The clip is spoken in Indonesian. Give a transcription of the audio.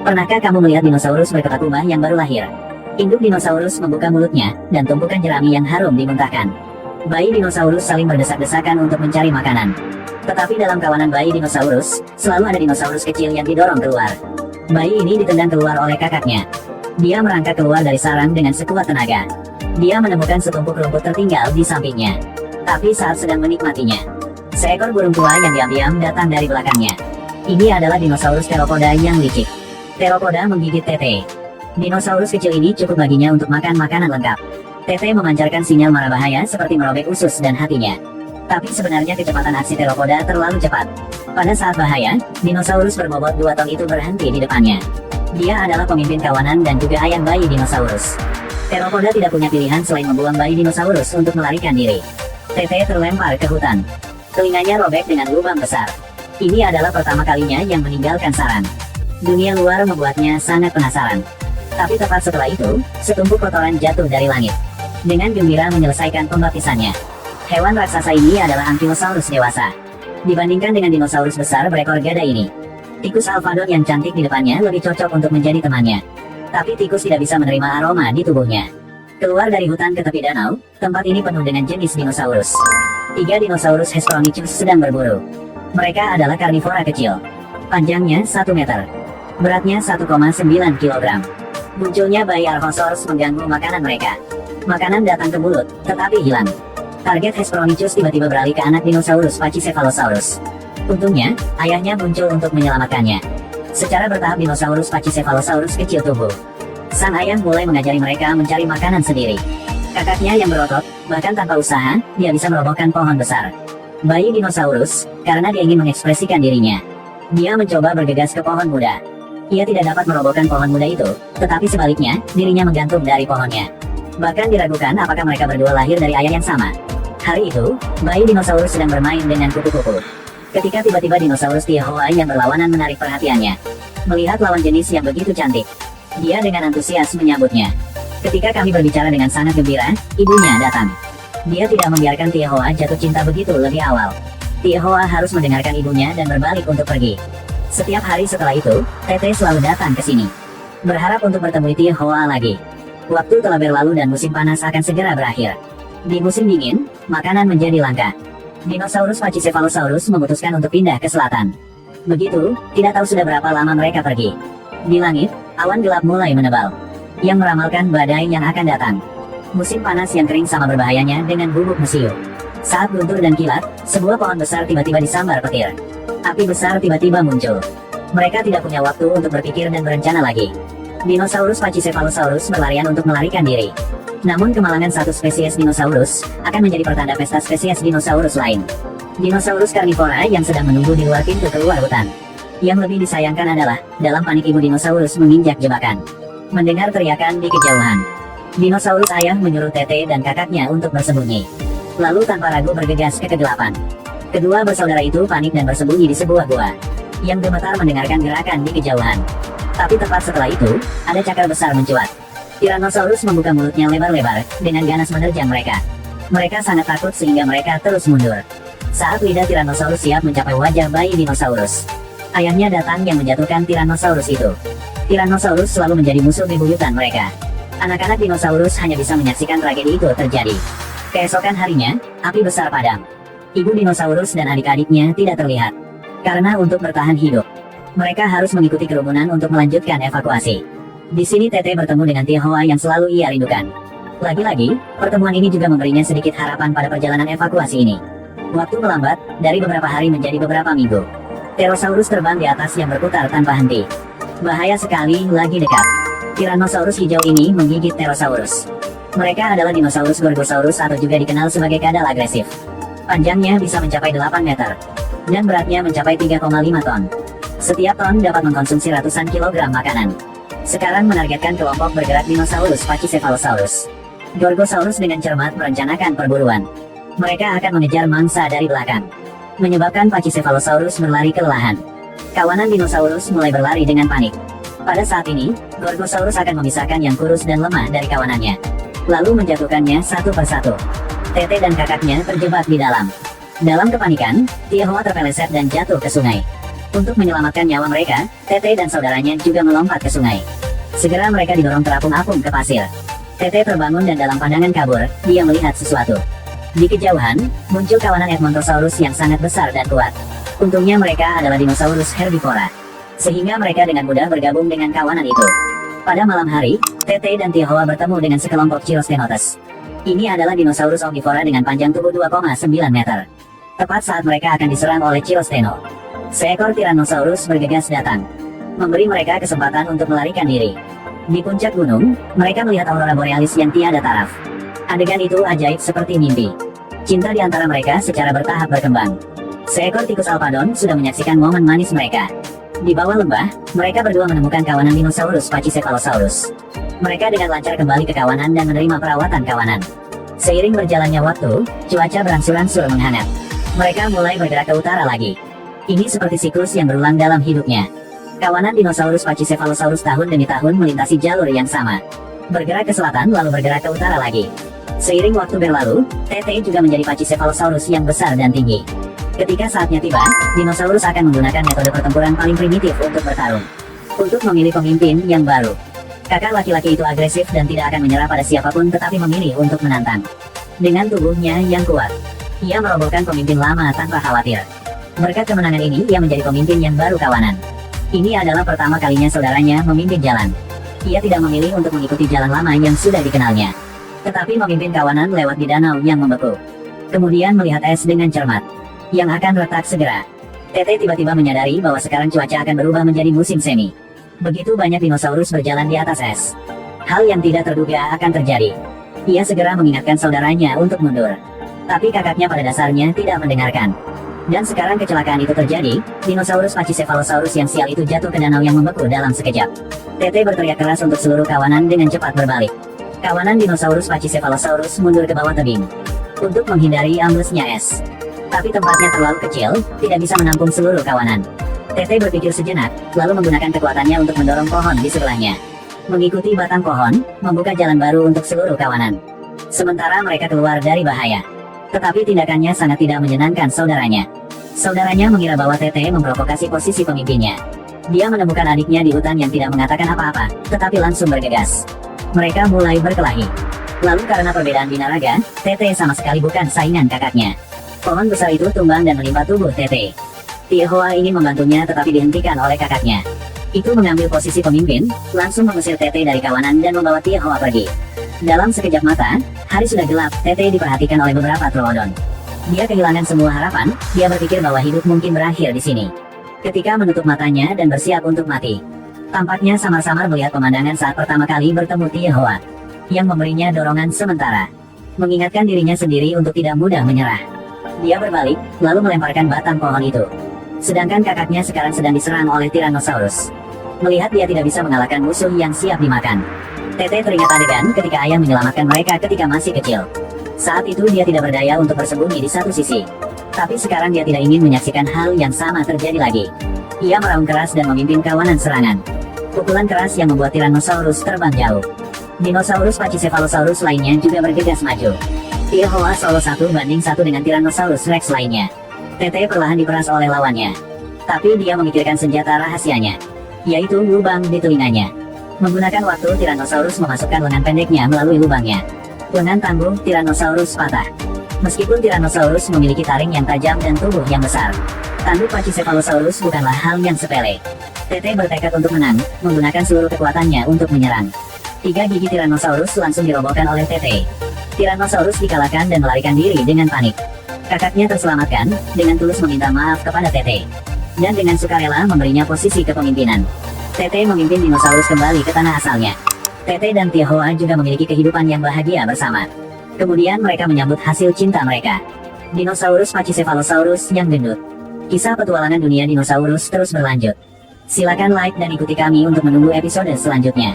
Pernahkah kamu melihat dinosaurus berkepala kubah yang baru lahir? Induk dinosaurus membuka mulutnya, dan tumpukan jerami yang harum dimuntahkan. Bayi dinosaurus saling berdesak-desakan untuk mencari makanan. Tetapi dalam kawanan bayi dinosaurus, selalu ada dinosaurus kecil yang didorong keluar. Bayi ini ditendang keluar oleh kakaknya. Dia merangkak keluar dari sarang dengan sekuat tenaga. Dia menemukan setumpuk rumput tertinggal di sampingnya. Tapi saat sedang menikmatinya, seekor burung tua yang diam-diam datang dari belakangnya. Ini adalah dinosaurus teropoda yang licik. Teropoda menggigit Tete. Dinosaurus kecil ini cukup baginya untuk makan makanan lengkap. Tete memancarkan sinyal mara bahaya seperti merobek usus dan hatinya. Tapi sebenarnya kecepatan aksi teropoda terlalu cepat. Pada saat bahaya, dinosaurus berbobot 2 ton itu berhenti di depannya. Dia adalah pemimpin kawanan dan juga ayah bayi dinosaurus. Teropoda tidak punya pilihan selain membuang bayi dinosaurus untuk melarikan diri. Tete terlempar ke hutan. Telinganya robek dengan lubang besar. Ini adalah pertama kalinya yang meninggalkan sarang. Dunia luar membuatnya sangat penasaran. Tapi tepat setelah itu, setumpuk kotoran jatuh dari langit. Dengan gembira menyelesaikan pembaptisannya. Hewan raksasa ini adalah Ankylosaurus dewasa. Dibandingkan dengan dinosaurus besar berekor gada ini, tikus Alphadon yang cantik di depannya lebih cocok untuk menjadi temannya. Tapi tikus tidak bisa menerima aroma di tubuhnya. Keluar dari hutan ke tepi danau, tempat ini penuh dengan jenis dinosaurus. 3 dinosaurus Hesperonychus sedang berburu. Mereka adalah karnivora kecil. Panjangnya 1 meter. Beratnya 1,9 kg. Munculnya bayi Archosaurus mengganggu makanan mereka. Makanan datang ke mulut, tetapi hilang. Target Hesperonychus tiba-tiba beralih ke anak dinosaurus Pachycephalosaurus. Untungnya, ayahnya muncul untuk menyelamatkannya. Secara bertahap dinosaurus Pachycephalosaurus kecil tumbuh. Sang ayah mulai mengajari mereka mencari makanan sendiri. Kakaknya yang berotot, bahkan tanpa usaha, dia bisa merobohkan pohon besar. Bayi dinosaurus, karena dia ingin mengekspresikan dirinya, dia mencoba bergegas ke pohon muda. Ia tidak dapat merobohkan pohon muda itu, tetapi sebaliknya, dirinya menggantung dari pohonnya. Bahkan diragukan apakah mereka berdua lahir dari ayah yang sama. Hari itu, bayi dinosaurus sedang bermain dengan kupu-kupu. Ketika tiba-tiba dinosaurus Tiahoa yang berlawanan menarik perhatiannya. Melihat lawan jenis yang begitu cantik, dia dengan antusias menyambutnya. Ketika kami berbicara dengan sangat gembira, ibunya datang. Dia tidak membiarkan Tiahoa jatuh cinta begitu lebih awal. Tiahoa harus mendengarkan ibunya dan berbalik untuk pergi. Setiap hari setelah itu, Tete selalu datang ke sini, berharap untuk bertemu Tiahoa lagi. Waktu telah berlalu dan musim panas akan segera berakhir. Di musim dingin, makanan menjadi langka. Dinosaurus Pachycephalosaurus memutuskan untuk pindah ke selatan. Begitu, tidak tahu sudah berapa lama mereka pergi. Di langit, awan gelap mulai menebal, yang meramalkan badai yang akan datang. Musim panas yang kering sama berbahayanya dengan bubuk mesiu. Saat guntur dan kilat, sebuah pohon besar tiba-tiba disambar petir. Api besar tiba-tiba muncul. Mereka tidak punya waktu untuk berpikir dan berencana lagi. Dinosaurus Pachycephalosaurus berlarian untuk melarikan diri. Namun kemalangan satu spesies dinosaurus akan menjadi pertanda pesta spesies dinosaurus lain. Dinosaurus karnivora yang sedang menunggu di luar pintu keluar hutan. Yang lebih disayangkan adalah, dalam panik ibu dinosaurus menginjak jebakan. Mendengar teriakan di kejauhan, dinosaurus ayah menyuruh Tete dan kakaknya untuk bersembunyi. Lalu tanpa ragu bergegas ke kegelapan. Kedua bersaudara itu panik dan bersembunyi di sebuah gua. Yang gemetar mendengarkan gerakan di kejauhan. Tapi tepat setelah itu, ada cakar besar mencuat. Tyrannosaurus membuka mulutnya lebar-lebar, dengan ganas menerjang mereka. Mereka sangat takut sehingga mereka terus mundur. Saat lidah Tyrannosaurus siap mencapai wajah bayi dinosaurus, ayahnya datang yang menjatuhkan Tyrannosaurus itu. Tyrannosaurus selalu menjadi musuh bebuyutan mereka. Anak-anak dinosaurus hanya bisa menyaksikan tragedi itu terjadi. Keesokan harinya, api besar padam. Ibu dinosaurus dan adik-adiknya tidak terlihat. Karena untuk bertahan hidup, mereka harus mengikuti kerumunan untuk melanjutkan evakuasi. Di sini Tete bertemu dengan Tiahoa yang selalu ia rindukan. Lagi-lagi, pertemuan ini juga memberinya sedikit harapan pada perjalanan evakuasi ini. Waktu melambat, dari beberapa hari menjadi beberapa minggu. Pterosaurus terbang di atas yang berputar tanpa henti. Bahaya sekali, lagi dekat. Tyrannosaurus hijau ini menggigit Pterosaurus. Mereka adalah dinosaurus Gorgosaurus atau juga dikenal sebagai kadal agresif. Panjangnya bisa mencapai 8 meter. Dan beratnya mencapai 3,5 ton. Setiap ton dapat mengkonsumsi ratusan kilogram makanan. Sekarang menargetkan kelompok bergerak dinosaurus Pachycephalosaurus. Gorgosaurus dengan cermat merencanakan perburuan. Mereka akan mengejar mangsa dari belakang, menyebabkan Pachycephalosaurus berlari kelelahan. Kawanan dinosaurus mulai berlari dengan panik. Pada saat ini, Gorgosaurus akan memisahkan yang kurus dan lemah dari kawanannya, lalu menjatuhkannya satu persatu. Tete dan kakaknya terjebak di dalam. Dalam kepanikan, Tiahoa terpeleset dan jatuh ke sungai. Untuk menyelamatkan nyawa mereka, Tete dan saudaranya juga melompat ke sungai. Segera mereka didorong terapung-apung ke pasir. Tete terbangun dan dalam pandangan kabur, dia melihat sesuatu. Di kejauhan, muncul kawanan Edmontosaurus yang sangat besar dan kuat. Untungnya mereka adalah dinosaurus herbivora, sehingga mereka dengan mudah bergabung dengan kawanan itu. Pada malam hari, Tete dan Tiahoa bertemu dengan sekelompok Chirostenotes. Ini adalah dinosaurus omnivora dengan panjang tubuh 2,9 meter. Tepat saat mereka akan diserang oleh Chirosteno, seekor Tyrannosaurus bergegas datang, memberi mereka kesempatan untuk melarikan diri. Di puncak gunung, mereka melihat aurora borealis yang tiada taraf. Adegan itu ajaib seperti mimpi. Cinta di antara mereka secara bertahap berkembang. Seekor tikus alpadon sudah menyaksikan momen manis mereka. Di bawah lembah, mereka berdua menemukan kawanan dinosaurus Pachycephalosaurus. Mereka dengan lancar kembali ke kawanan dan menerima perawatan kawanan. Seiring berjalannya waktu, cuaca berangsur-angsur menghangat. Mereka mulai bergerak ke utara lagi. Ini seperti siklus yang berulang dalam hidupnya. Kawanan dinosaurus Pachycephalosaurus tahun demi tahun melintasi jalur yang sama. Bergerak ke selatan lalu bergerak ke utara lagi. Seiring waktu berlalu, Tete juga menjadi Pachycephalosaurus yang besar dan tinggi. Ketika saatnya tiba, dinosaurus akan menggunakan metode pertempuran paling primitif untuk bertarung. Untuk memilih pemimpin yang baru. Kakak laki-laki itu agresif dan tidak akan menyerah pada siapapun tetapi memilih untuk menantang. Dengan tubuhnya yang kuat, ia merobohkan pemimpin lama tanpa khawatir. Berkat kemenangan ini, ia menjadi pemimpin yang baru kawanan. Ini adalah pertama kalinya saudaranya memimpin jalan. Ia tidak memilih untuk mengikuti jalan lama yang sudah dikenalnya, tetapi memimpin kawanan lewat di danau yang membeku. Kemudian melihat es dengan cermat yang akan retak segera. Tete tiba-tiba menyadari bahwa sekarang cuaca akan berubah menjadi musim semi. Begitu banyak dinosaurus berjalan di atas es. Hal yang tidak terduga akan terjadi. Ia segera mengingatkan saudaranya untuk mundur. Tapi kakaknya pada dasarnya tidak mendengarkan. Dan sekarang kecelakaan itu terjadi, dinosaurus Pachycephalosaurus yang sial itu jatuh ke danau yang membeku dalam sekejap. Tete berteriak keras untuk seluruh kawanan dengan cepat berbalik. Kawanan dinosaurus Pachycephalosaurus mundur ke bawah tebing untuk menghindari amblesnya es. Tapi tempatnya terlalu kecil, tidak bisa menampung seluruh kawanan. Tete berpikir sejenak, lalu menggunakan kekuatannya untuk mendorong pohon di sebelahnya. Mengikuti batang pohon, membuka jalan baru untuk seluruh kawanan. Sementara mereka keluar dari bahaya. Tetapi tindakannya sangat tidak menyenangkan saudaranya. Saudaranya mengira bahwa Tete memprovokasi posisi pemimpinnya. Dia menemukan adiknya di hutan yang tidak mengatakan apa-apa, tetapi langsung bergegas. Mereka mulai berkelahi. Lalu karena perbedaan binaraga, Tete sama sekali bukan saingan kakaknya. Pohon besar itu tumbang dan menimpa tubuh Tete. Tiahoa ingin membantunya tetapi dihentikan oleh kakaknya. Itu mengambil posisi pemimpin, langsung mengusir Tete dari kawanan dan membawa Tiahoa pergi. Dalam sekejap mata, hari sudah gelap. Tete diperhatikan oleh beberapa Troodon. Dia kehilangan semua harapan, dia berpikir bahwa hidup mungkin berakhir di sini. Ketika menutup matanya dan bersiap untuk mati, tampaknya samar-samar melihat pemandangan saat pertama kali bertemu Tiahoa, yang memberinya dorongan sementara, mengingatkan dirinya sendiri untuk tidak mudah menyerah. Dia berbalik, lalu melemparkan batang pohon itu. Sedangkan kakaknya sekarang sedang diserang oleh Tyrannosaurus. Melihat dia tidak bisa mengalahkan musuh yang siap dimakan, Tete teringat adegan ketika ayah menyelamatkan mereka ketika masih kecil. Saat itu dia tidak berdaya untuk bersembunyi di satu sisi. Tapi sekarang dia tidak ingin menyaksikan hal yang sama terjadi lagi. Ia meraung keras dan memimpin kawanan serangan. Pukulan keras yang membuat Tyrannosaurus terbang jauh. Dinosaurus Pachycephalosaurus lainnya juga bergegas maju. Tiahoa solo 1 banding 1 dengan Tyrannosaurus Rex lainnya. Tete perlahan diperas oleh lawannya. Tapi dia memikirkan senjata rahasianya, yaitu lubang di telinganya. Menggunakan waktu, Tyrannosaurus memasukkan lengan pendeknya melalui lubangnya. Lengan tangguh Tyrannosaurus patah. Meskipun Tyrannosaurus memiliki taring yang tajam dan tubuh yang besar, tanduk Pachycephalosaurus bukanlah hal yang sepele. Tete bertekad untuk menang, menggunakan seluruh kekuatannya untuk menyerang. 3 gigi Tyrannosaurus langsung dirobohkan oleh Tete. Tyrannosaurus dikalahkan dan melarikan diri dengan panik. Kakaknya terselamatkan, dengan tulus meminta maaf kepada Tete. Dan dengan sukarela memberinya posisi kepemimpinan. Tete memimpin dinosaurus kembali ke tanah asalnya. Tete dan Tiahoa juga memiliki kehidupan yang bahagia bersama. Kemudian mereka menyambut hasil cinta mereka. Dinosaurus Pachycephalosaurus yang gendut. Kisah petualangan dunia dinosaurus terus berlanjut. Silakan like dan ikuti kami untuk menunggu episode selanjutnya.